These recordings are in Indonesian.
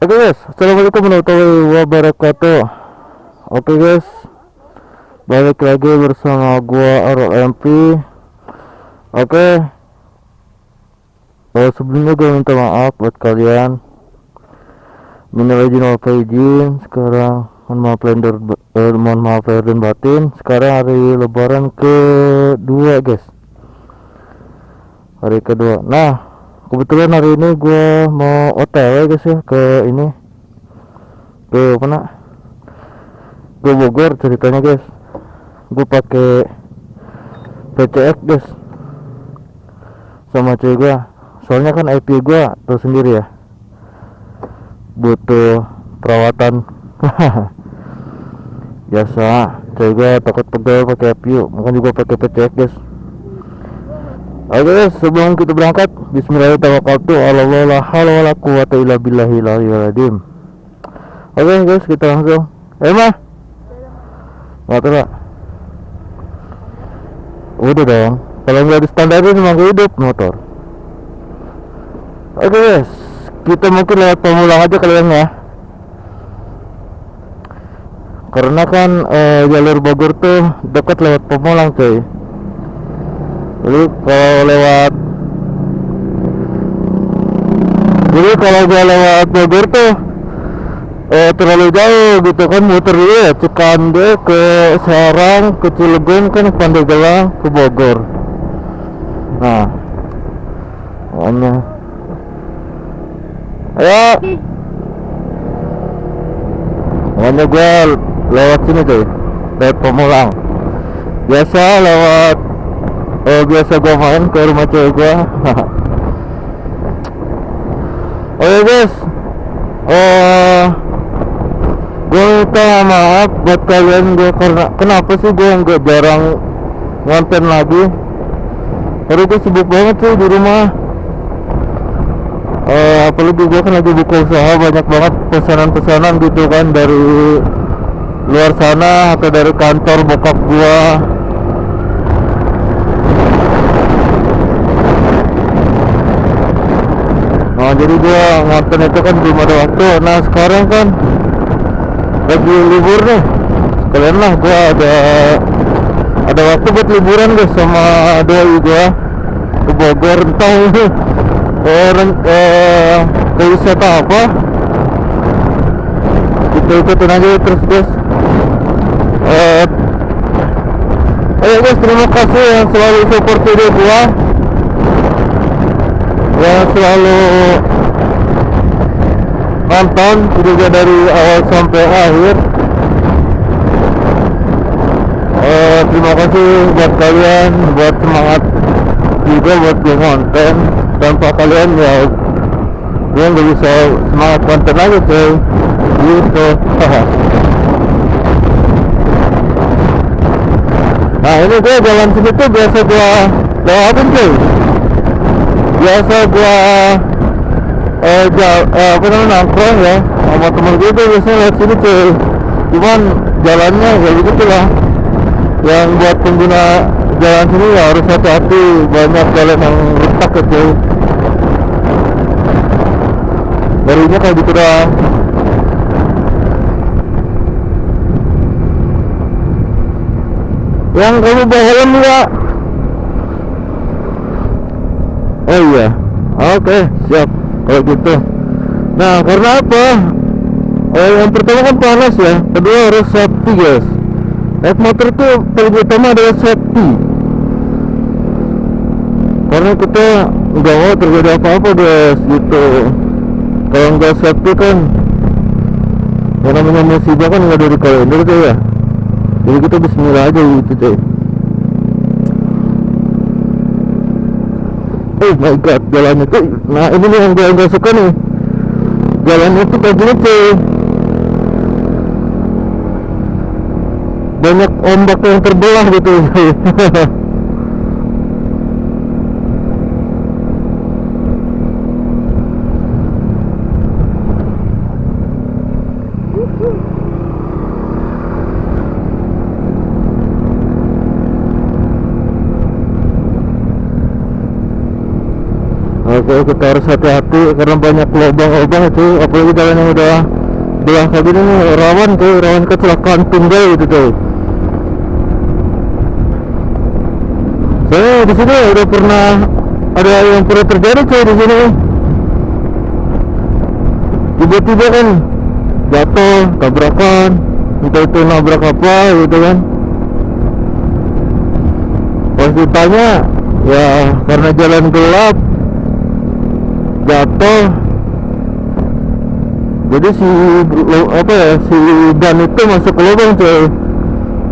Oke guys, assalamualaikum warahmatullahi wabarakatuh. Oke guys, balik lagi bersama gua RLMP. Oke, sebelumnya gua minta maaf buat kalian. Minal izin wal faizin. Sekarang mohon maaf lahir dan batin. Sekarang hari Lebaran kedua guys, hari kedua. Nah, kebetulan hari ini gua mau OTW guys ya, ke mana, ke Bogor ceritanya guys. Gue pakai PCX guys sama cewek gue, soalnya kan IP gue tuh sendiri ya, butuh perawatan. Biasa cewek gue takut pegel pakai IPU, makanya juga pakai PCX guys. Oke guys, sebelum kita berangkat, bismillahirrahmanirrahim, la haula wala quwata illa billahil aliyyil azim. Oke guys, kita langsung. Mah motor lah. Udah dong, kalau nggak distandarin emang hidup motor. Oke guys, kita mungkin lewat Pamulang aja kalian ya, karena kan jalur Bogor tuh dekat lewat Pamulang cuy. Jadi kalau gua lewat Bogor tuh terlalu jauh gitu kan, muter dulu ya, Cikande ke Serang, ke Cilegon, kan Pandeglang, ke Bogor. Nah, makanya gue lewat sini tuh, lewat Pamulang. Biasa gue main ke rumah cewek gue. Oh ya guys, gue minta maaf buat kalian. Gue karena kenapa sih gue nggak jarang ngonten lagi, karena gue sibuk banget sih di rumah. Apalagi gue kan lagi buka usaha, banyak banget pesanan-pesanan gitu kan, dari luar sana atau dari kantor bokap gue. Nah jadi gue ngonten itu kan belum ada waktu. Nah sekarang kan lagi libur nih, sekalian lah gue ada waktu buat liburan guys sama doi gue ke Bogor. Entah ini ke wisata apa, kita ikutin aja terus guys. Ayo guys, terima kasih yang selalu support video gua, yang selalu nonton videonya dari awal sampai akhir. Terima kasih buat kalian, buat semangat juga buat gue konten. Tanpa kalian ya gue nggak bisa semangat konten lagi cuy, gitu. Nah ini gue jalan sini tuh biasa gue lewatin cuy. Biasa gue nongkrong ya sama temen gue tuh biasanya lewat sini cuy. Cuman jalannya kayak gitu lah, yang buat pengguna jalan sini ya harus hati-hati, banyak jalan yang retak ya cuy. Barunya kayak gitu doang. Yang kamu bawa helm enggak? Oh iya, oke, siap kalau gitu. Nah karena apa? Yang pertama kan panas ya, kedua harus safety guys. Naik motor tuh paling utama adalah safety, karena kita nggak mau terjadi apa-apa guys gitu. Kalau nggak safety kan yang namanya musibah kan nggak dari kalender tuh ya. Jadi kita bismillah aja gitu cuy. Oh my god, jalannya tuh. Nah ini nih yang gue nggak suka nih, jalannya tuh kayak gini cuy, banyak ombak yang terbelah gitu. Oke Makanya kita harus hati-hati karena banyak lubang-lubang itu, apalagi jalan yang udah belah kayak gini nih, rawan kecelakaan tunggal gitu tuh. Saya di sini udah pernah ada yang pernah terjadi cuy di sini. Tiba-tiba kan jatuh, tabrakan, entah itu nabrak apa gitu kan. Pas ditanya, ya karena jalan gelap jatuh. Jadi si ban itu masuk ke lubang cuy.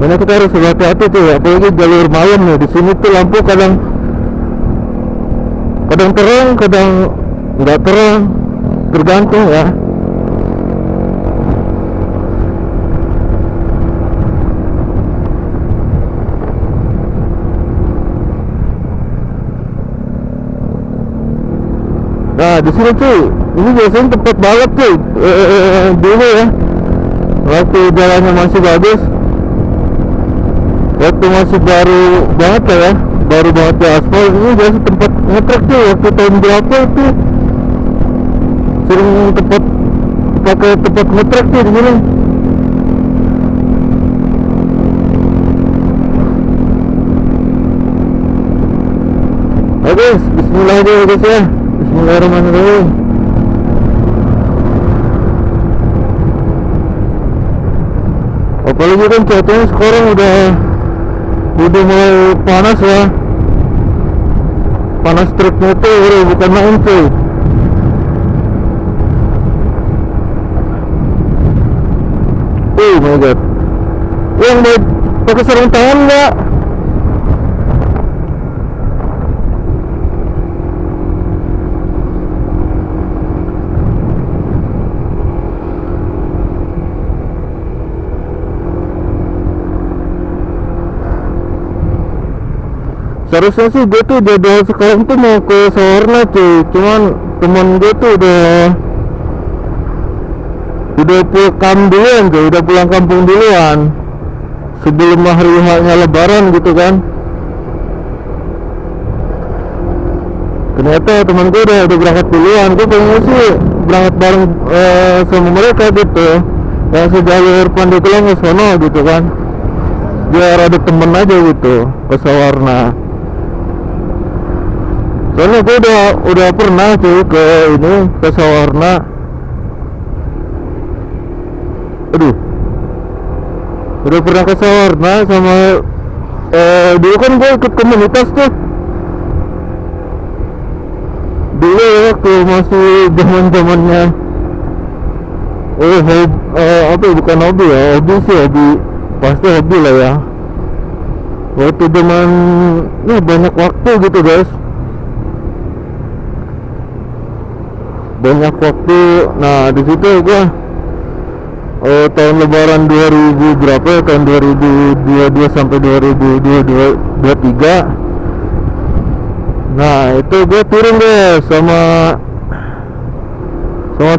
Karena kita harus hati-hati cuy, apalagi jalur malam nih. Di sini tuh lampu kadang terang, kadang nggak terang, tergantung ya. Nah di sini cuy, ini biasanya tempat balap cuy. Dulu ya, waktu jalannya masih bagus, waktu masih baru banget ya, baru banget di aspal. Ini biasa tempat ngetrek tuh. Waktu tahun berapa itu sering pakai tempat ngetrek tuh di sini. Oke guys, bismillahirrahmanirrahim guys ya. Bismillahirrahmanirrahim. Apalagi kan cuacanya sekarang udah mulai panas ya. Panas triknya tuh bukan main cuy. Oh my god. Yang mau pakai sarung tangan nggak? Seharusnya sih gue tuh jadwal sekarang tuh mau ke Sawarna cuy, cuman temen gue tuh udah pulang duluan cuy, udah pulang kampung duluan sebelum hari H-nya lebaran gitu kan. Ternyata temen gue udah berangkat duluan. Gue pengen sih berangkat bareng sama mereka gitu, yang sejalur Pandeglang ke sono gitu kan, biar ada temen aja gitu ke Sawarna. Soalnya gue udah pernah cuy ke Sawarna. Aduh, udah pernah ke Sawarna sama dulu kan gue ikut komunitas tuh. Dulu ya waktu masih zaman-zamannya bukan hobi ya, hobi pasti hobi lah ya. Waktu zaman banyak waktu gitu guys, banyak waktu. Nah di situ gua tahun lebaran 2000 berapa ya, tahun 2022 sampai 2023. Nah itu gue turun deh sama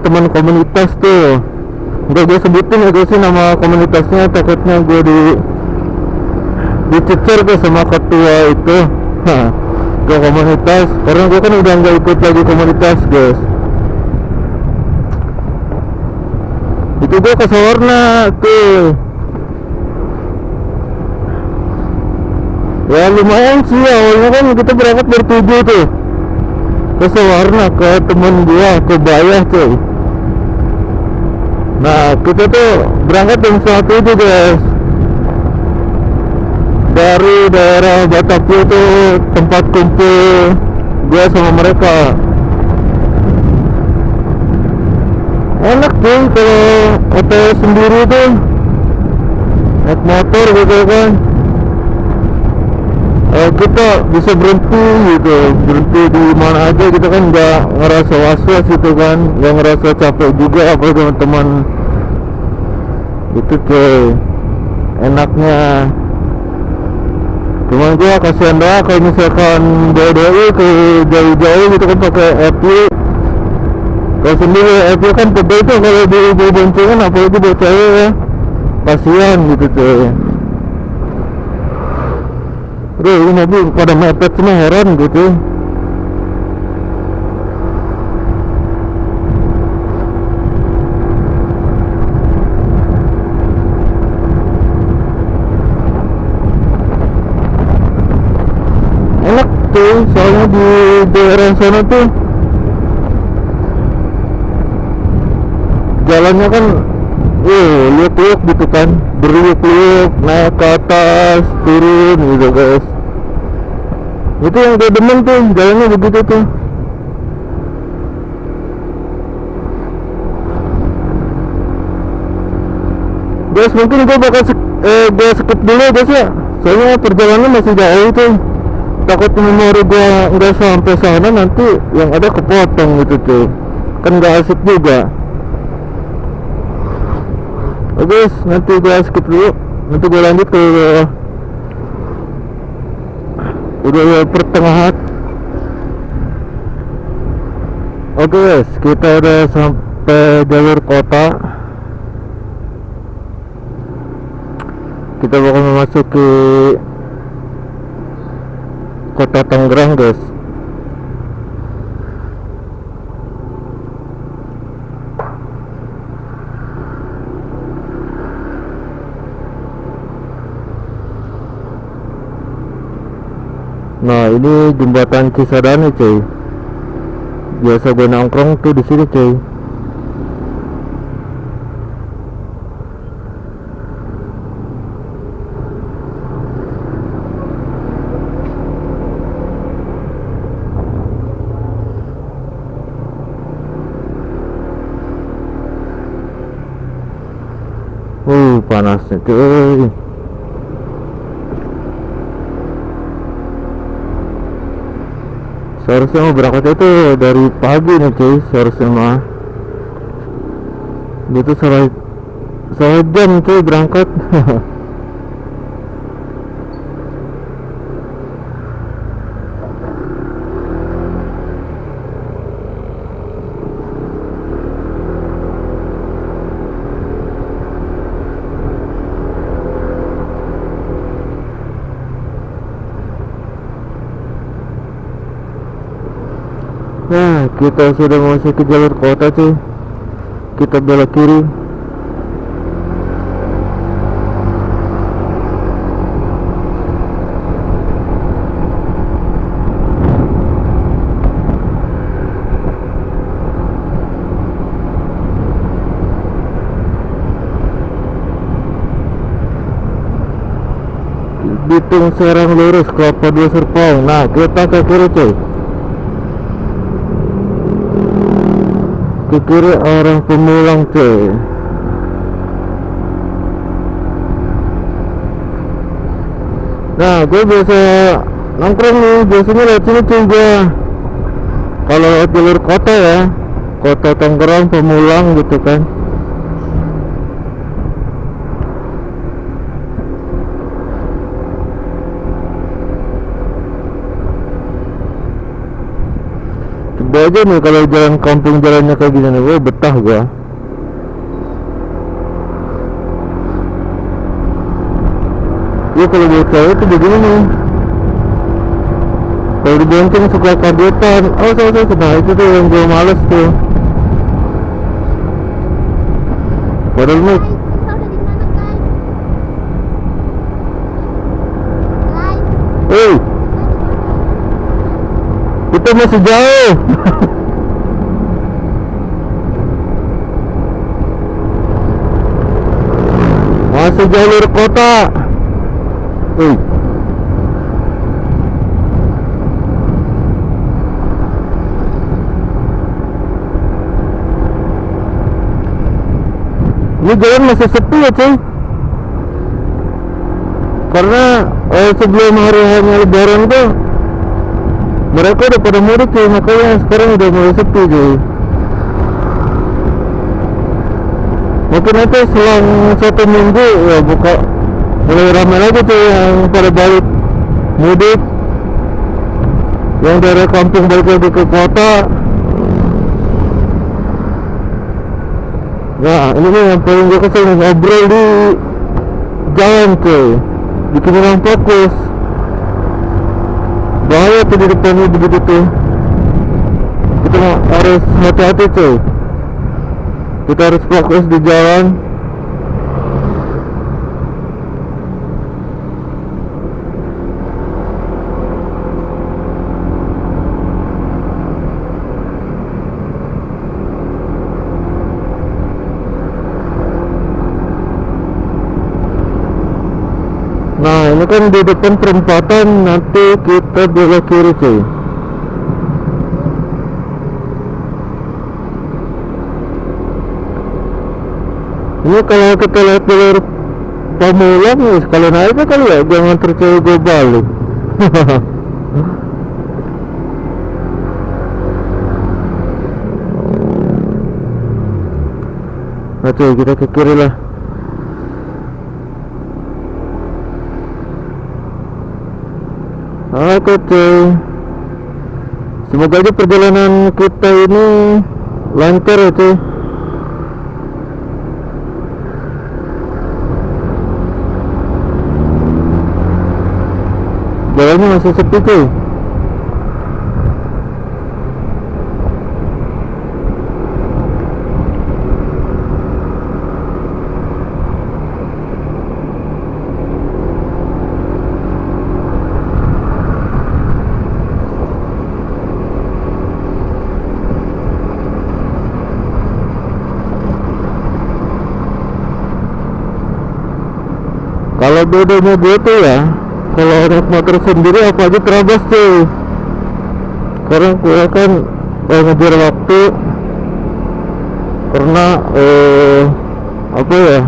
teman komunitas tuh. Enggak gue sebutin ya gue sih nama komunitasnya, takutnya gue dicecer ke sama ketua itu ke komunitas, karena gue kan udah nggak ikut lagi komunitas guys. Itu gue ke Sawarna tuh. Ya lumayan sih, awalnya kan kita berangkat bertujuh tuh ke Sawarna, ke temen gua, ke Bayah tuh. Nah kita tuh berangkat jam 1 guys, dari daerah Batavia tuh, tempat kumpul gua sama mereka. Enak tuh kalau OTW sendiri tuh, naik motor gitu kan. Kita bisa berhenti gitu, berhenti di mana aja gitu kan, nggak ngerasa was-was gitu kan, nggak ngerasa capek juga apa teman-teman. Itu cuy enaknya. Cuman gua kasihan doang kalau misalkan doi ke jauh-jauh gitu kan pakai FU. Kalau sendiri FU kan pegel tuh kalau di boncengan, apalagi buat cewek ya, kasihan gitu cuy. Aduh, ini mobil pada mepet semua, heran gitu. cuy, soalnya di daerah sana tuh jalannya kan liuk-liuk gitu kan, berliuk-liuk, naik ke atas, turun gitu guys. Itu yang gue demen tuh, jalannya begitu tuh. Guys, mungkin gue bakal gue skip dulu guys ya, soalnya perjalanan masih jauh tuh. Takut memori gue nggak sampai sana, nanti yang ada kepotong gitu tuh, kan nggak asik juga. Oke guys, nanti gue skip dulu, nanti gue lanjut ke udah pertengahan. Oke guys, kita udah sampai jalur kota. Kita bakal memasuki kota Tangerang guys. Nah, ini jembatan Cisadane cuy. Biasa gue nongkrong tuh di sini cuy. Panasnya cuy. Seharusnya mau berangkat itu dari pagi nih cuy, seharusnya mah. Dia tuh salah jam cuy berangkat. Nah, kita sudah memasuki jalur kota cuy. Kita belok kiri. Bitung Serang lurus, Kelapa Dua Serpong. Nah, kita ke kiri cuy. Ke kiri arah Pemulang cuy. Nah, gue biasa nongkrong nih, biasanya lewat sini cuy gue. Kalau lewat jalur kota ya, kota Tangerang, Pemulang gitu kan. Coba aja nih kalau jalan kampung jalannya kayak gini nih, gue betah gue. Ya kalau buat cewek tuh begini nih. Kalau dibonceng suka kagetan. Oh saya nah itu tuh yang gue males tuh. Padahal nih kita masih jauh. Masih jalur kota. Ini jalan masih sepi ya cuy. Karena sebelum hari-hari lebaran tuh mereka udah pada mudik cuy, makanya sekarang udah mulai sepi cuy. Mungkin nanti selang 1 minggu ya buka mulai ramai lagi cuy yang pada balik mudik, yang dari kampung balik lagi ke kota. Nah ini nih yang paling gue kesel, ngobrol di jalan cuy, bikin orang fokus. Bahaya tuh di depannya begitu tuh. Kita harus hati-hati cuy. Kita harus fokus di jalan. kan di depan perempatan, nanti kita belok kiri cuy. Ini kalau kita lihat jalur Pamulang ya sekalian aja kali ya, jangan percaya gue balik. Nah cuy, kita ke kiri lah. Oke cuy, semoga aja perjalanan kita ini lancar ya cuy. Jalannya masih sepi cuy. Kalau bedanya gue tuh ya, kalau naik motor sendiri apa aja terabas tuh. Karena gue kan ngejar waktu. Karena apa ya,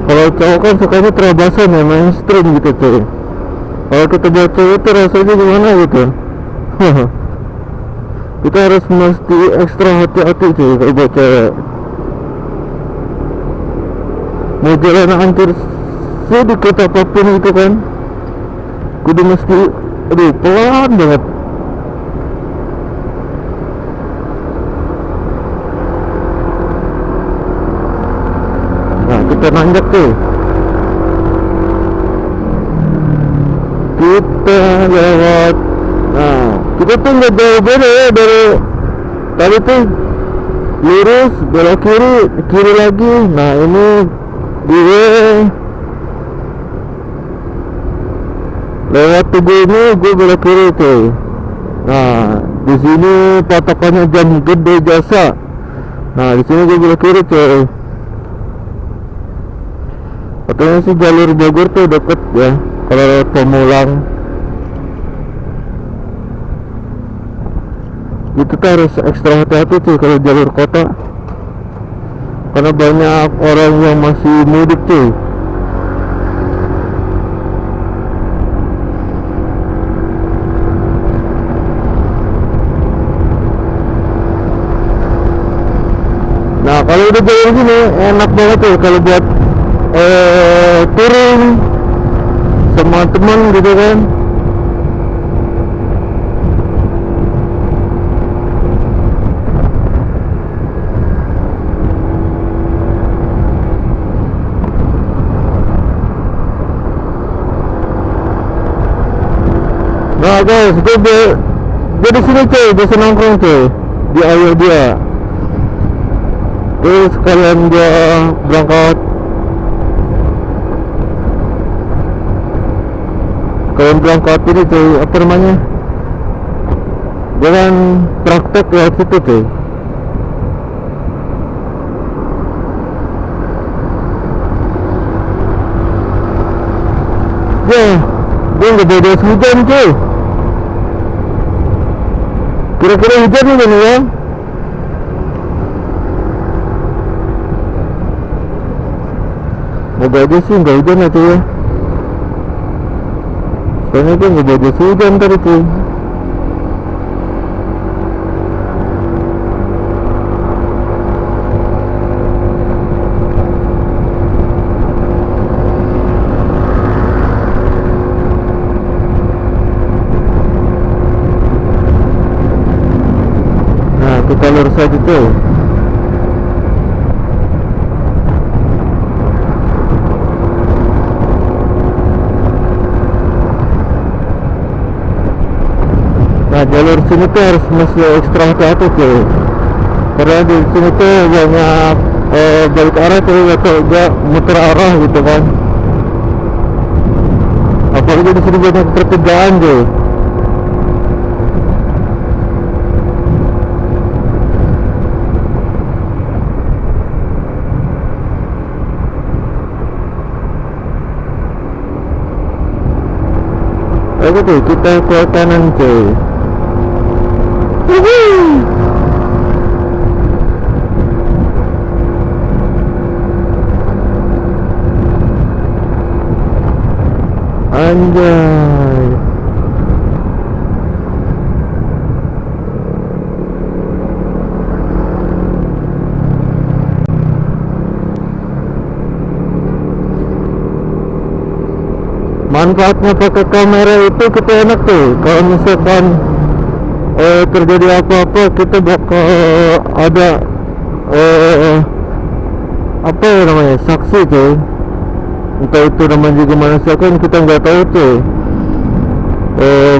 kalau cowok kan sukanya terabasan ya, mainstream gitu cuy. Kalau kita buat cowok tuh rasanya gimana gitu. Kita harus mesti ekstra hati-hati cuy kalau buat cewek. Mau jalan hampir sedikit apapun itu kan, kudu mesti pelan banget. Nah kita nanjak tuh, kita lewat. Nah kita tuh nggak jauh beda ya dari tadi tuh, lurus belok kiri, kiri lagi. Nah ini gue lewat Tugu ini, gue belok kiri tuh. Nah di sini patokannya Jam Gede Jasa. Nah di sini gue belok kiri tuh. Katanya sih jalur Bogor tuh deket ya kalau lewat Pamulang. Itu tuh harus ekstra hati-hati tuh kalau jalur kota, karena banyak orang yang masih mudik tuh. Nah kalau udah jalan sini enak banget tuh kalau buat touring sama teman gitu kan. Nah guys, gue di sini cuy, biasa nongkrong cuy di Ayo Dia. Terus sekalian gue berangkat, ini cuy, apa namanya, jalan praktek lewat situ cuy. Ya, gue nggak beda hujan cuy. Kira-kira hujan nih ya. Moga aja sih nggak hujan ya cuy ya. Soalnya gue nggak beda hujan tadi cuy. Kita lurus aja tuh. Nah jalur sini tuh harus masih ekstra hati-hati tuh, karena di sini tuh banyak balik arah tuh atau enggak muter arah gitu kan. Apalagi di sini banyak pertigaan tuh. Oke cuy, kita ke kanan cuy. Wuhuu. Anjay. Manfaatnya pakai kamera itu kita enak tuh. Kalau misalkan terjadi apa-apa kita bakal ada apa ya namanya, saksi cuy. Entah itu namanya juga manusia kan, kita nggak tahu tuh.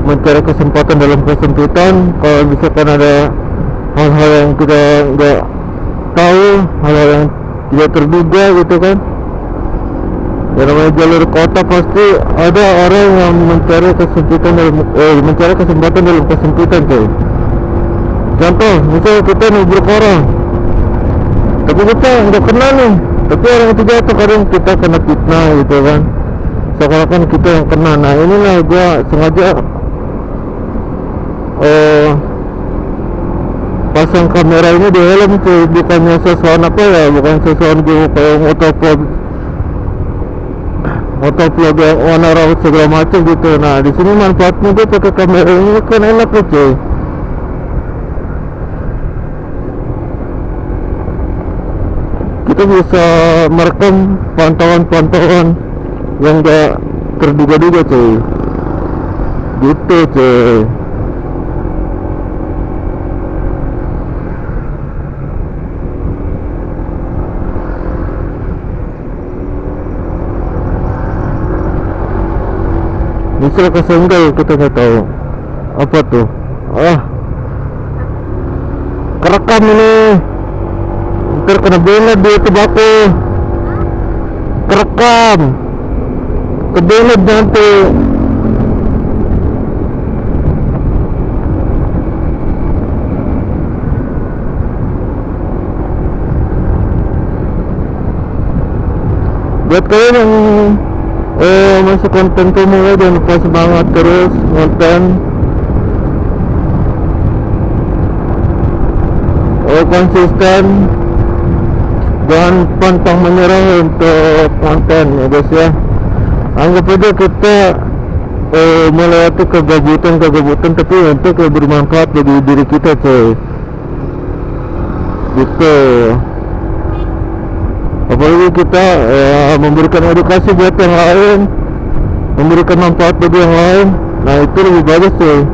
Mencari kesempatan dalam kesempitan. Kalau misalkan ada hal-hal yang kita nggak tahu, hal-hal yang tidak terduga gitu kan, ya namanya jalur kota pasti ada orang yang mencari kesempitan dalam mencari kesempatan dalam kesempitan cuy. Contoh misalnya kita nubruk orang tapi kita nggak kenal nih, tapi orang itu jatuh, kadang kita kena fitnah gitu kan, seakan-akan kita yang kena. Nah inilah gua sengaja pasang kamera ini di helm cuy, bukannya sesuatu apa ya, bukan sesuatu kayak motovlog yang warna rawat segala macam gitu. Nah di sini manfaatnya gue pakai kamera ini kan enak tuh cuy. Kita bisa merekam pantauan-pantauan yang gak terduga-duga cuy, gitu cuy. Misal kesenggol kita nggak tahu apa tuh, kerekam ini ntar kena belet di tembakau, kerekam kebelet nanti. Buat kalian yang masuk konten pemula, jangan lupa semangat terus konten, konsisten, jangan pantang menyerah untuk konten ya guys ya. Anggap aja kita melewati kegabutan tapi untuk bermanfaat bagi diri kita cuy, gitu. Apalagi kita memberikan edukasi buat yang lain, memberikan manfaat bagi yang lain, nah itu lebih bagus tuh.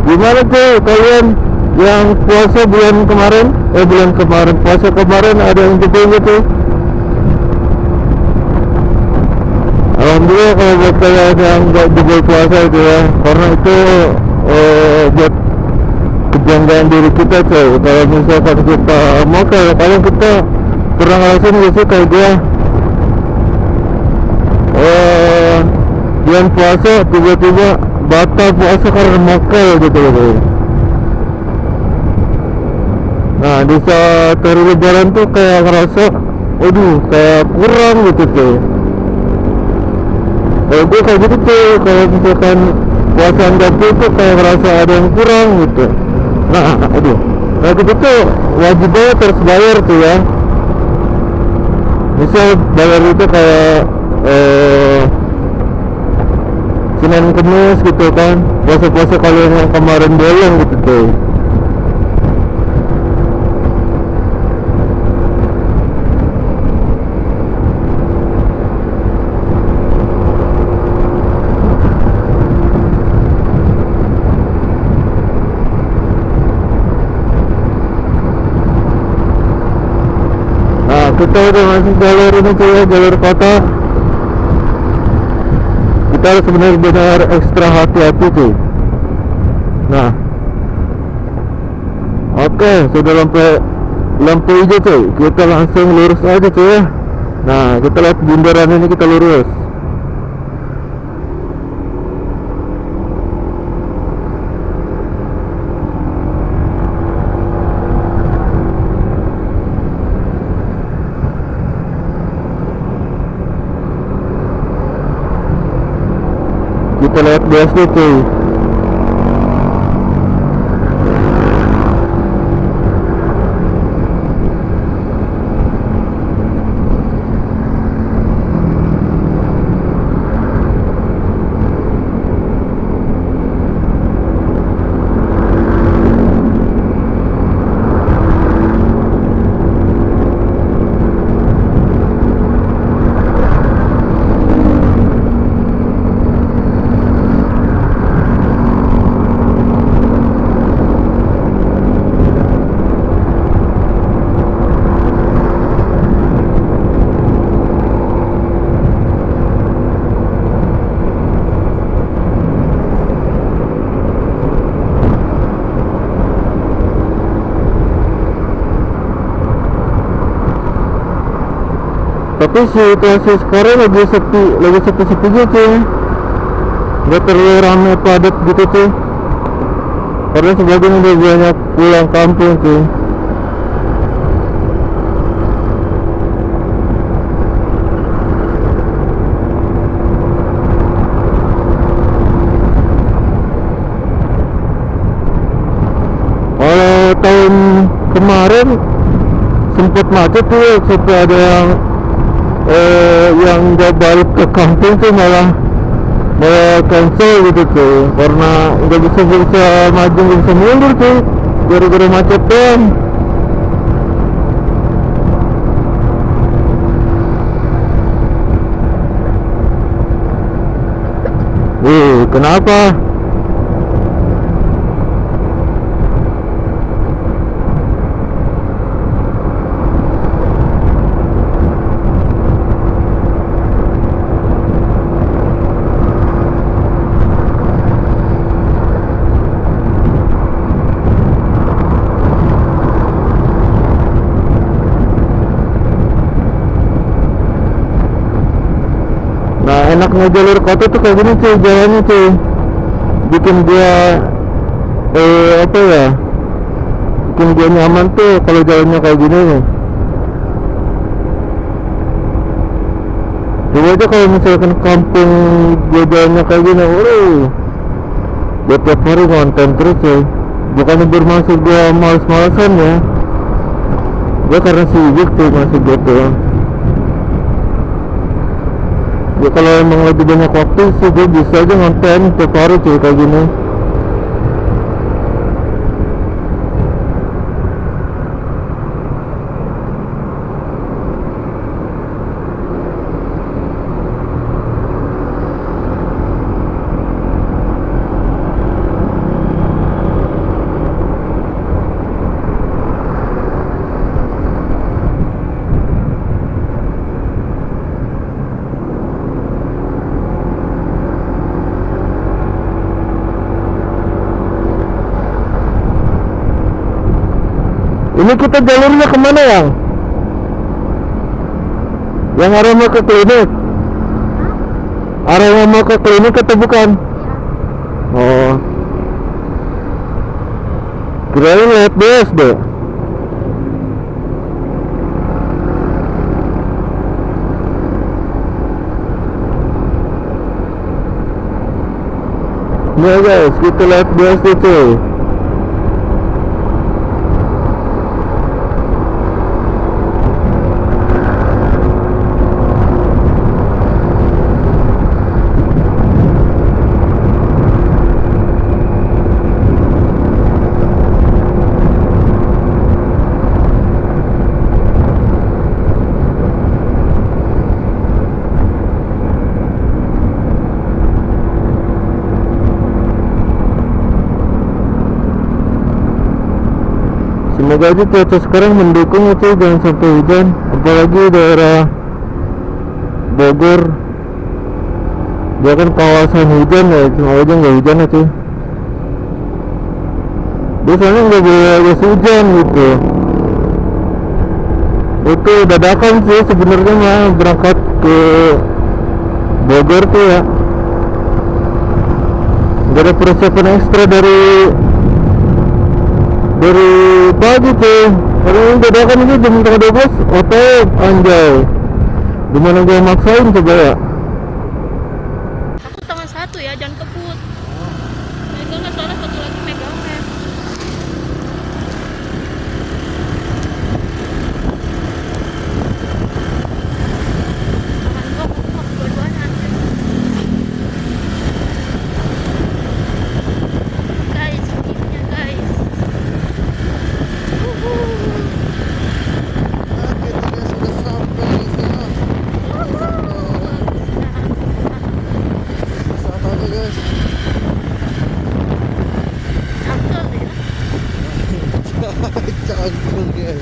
Gimana tuh kalian yang puasa bulan kemarin, puasa kemarin ada yang jebol gitu? Alhamdulillah kalau buat kalian yang nggak jebol puasa itu ya, karena itu buat kejanggaan diri kita cuy. Kalau misalkan kita mau kayak kalian, kita pernah ngerasain gak sih kayak gue bulan puasa tiba-tiba batal puasa karena mokel gitu gitu. Nah di saat hari lebaran tuh kayak ngerasa waduh kayak kurang gitu cuy. Kalau gue kayak gitu cuy, kalau misalkan puasa ganti tuh kayak ngerasa ada yang kurang gitu. Nah aduh, nah gitu tuh wajib banget harus bayar tuh ya. Misal bayar itu kayak Senin Kemis gitu kan, puasa-puasa kalian yang kemarin bolong gitu cuy. Nah kita udah masuk jalur ini cuy, jalur kota. Kita harus benar-benar ekstra hati-hati cuy. Nah oke, sudah lampu hijau cuy, kita langsung lurus aja cuy ya. Nah kita lihat bundaran ini, kita lurus. kita lewat BSD cuy. Tapi situasi sekarang lagi sepi-sepinya cuy, nggak terlalu ramai padat gitu cuy, karena sebagian udah banyak pulang kampung cuy. Kalau tahun kemarin sempat macet tuh, sampai ada yang nggak balik ke kampung tuh malah cancel gitu cuy, karena nggak bisa maju, nggak bisa mundur cuy, gara-gara macet kan. Kenapa? Enaknya jalur kota tuh kayak gini cuy, jalannya cuy, bikin gua apa ya, bikin gua nyaman tuh kalau jalannya kayak gini nih. Coba aja kalau misalkan kampung gua jalannya kayak gini, gua tiap hari ngonten terus cuy. Bukannya bermaksud gua males-malesan ya, gua karena sibuk cuy, masih gitu. Ya kalau emang lebih banyak waktu sih gue bisa aja ngonten tiap hari cuy kayak gini. Ini kita jalurnya kemana yang? Yang arah mau ke klinik? Arahnya mau ke klinik atau bukan? Oh, kirain lewat BSD. Nih guys, kita lewat BSD cuy. Semoga aja cuaca sekarang mendukung ya cuy, jangan sampai hujan, apalagi daerah Bogor dia kan kawasan hujan ya, cuma aja nggak hujan ya cuy. Biasanya nggak boleh hujan gitu. Itu dadakan sih sebenarnya mah berangkat ke Bogor tuh ya, nggak ada persiapan ekstra dari pagi cuy. Kalau dadakan itu jam 11:30 otot anjay, gimana gue maksain coba ya. Aku tangan satu ya, jangan ke Cangkul guys.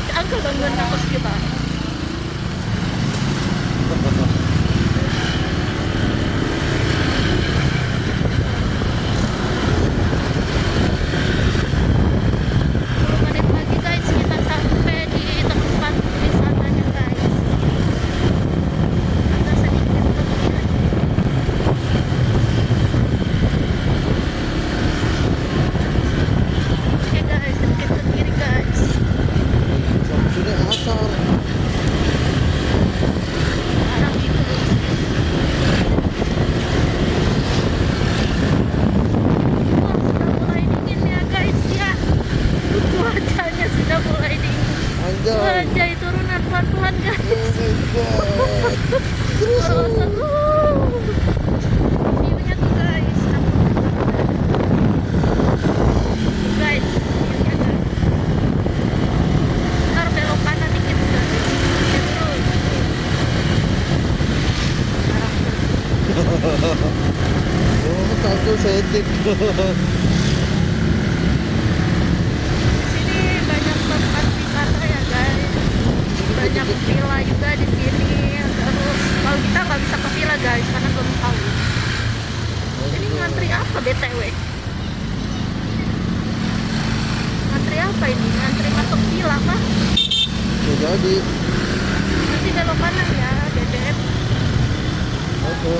Cangkul gangguan nafas kita. Menit lagi guys, kita sampai di tempat wisatanya guys. Agak sedikit ke kiri. Oke guys, sedikit ke kiri guys. Sudah asar. Sekarang itu wah, sudah mulai dingin ya guys ya. Cuacanya sudah mulai dingin. Anjay. Anjay, turunan pelan-pelan guys. Oh my god. Terus. Seru. View-nya tuh guys. Guys, view-nya guys. Ntar belok kanan dikit guys. Ya terus. Oh, cangkul sedik. Sini banyak tempat wisata ya guys. Banyak villa juga di sini. Terus kalau kita nggak bisa ke villa guys karena belum tahu. Ini ngantri apa BTW? Ngantri apa ini? Ngantri masuk villa kah? Bisa jadi. Nanti belok kanan ya, BBM. Oke.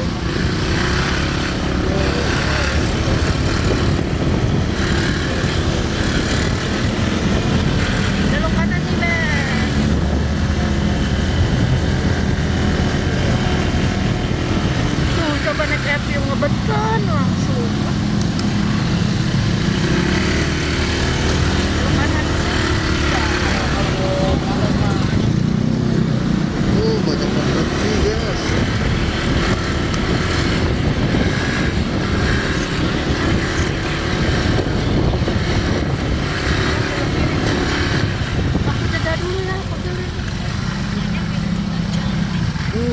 Belok kanan nih, Ben. Tuh, coba naik review ngebeton langsung. Belok kanan. Banyak banget nih guys. Aku jeda dulu ya, aku dulu.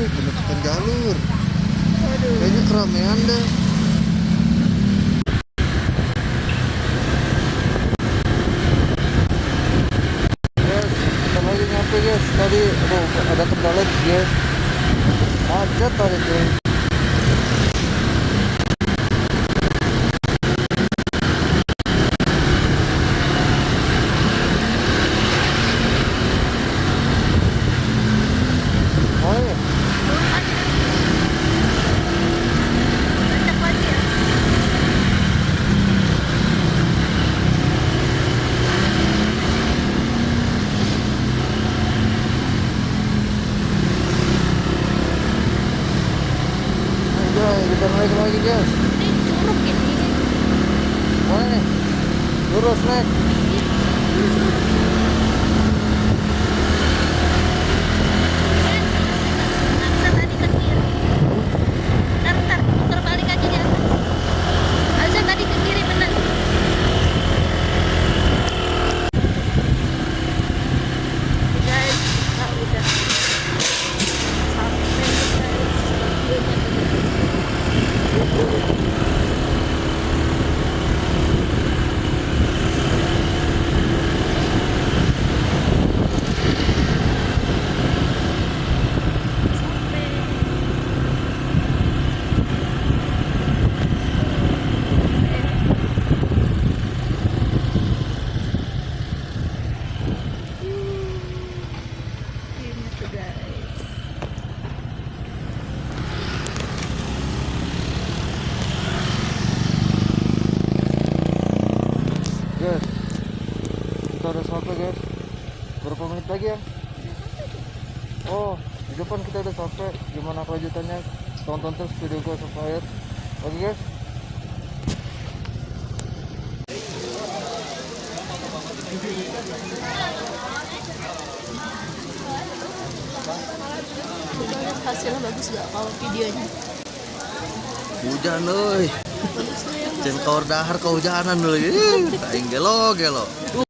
Penutupan jalur. Aduh. Kayaknya keramaian deh. Guys, kita lagi nyampe guys. Tadi ada kendala guys. Macet tadi tuh. Oh iya. Turun aja. Banyak lagi ya. Anjay, kita naik lagi guys. Ini curug ini. Mana nih? Lurus naik. Ntar tadi ke kiri. Ntar putar balik aja di atas. Harusnya tadi ke kiri bener. Guys, kita udah sampai guys. Ini tuh guys. Guys, kita udah sampai guys. Berapa menit lagi ya? Oh, di depan kita udah sampai. Gimana kelanjutannya? Tonton terus video gue sampai akhir. Oke guys. Coba lihat hasilnya bagus gak kalau videonya. Hujan euy. Bagus tuh ya. Cen kaur dahar kehujanan euy. Aing gelo.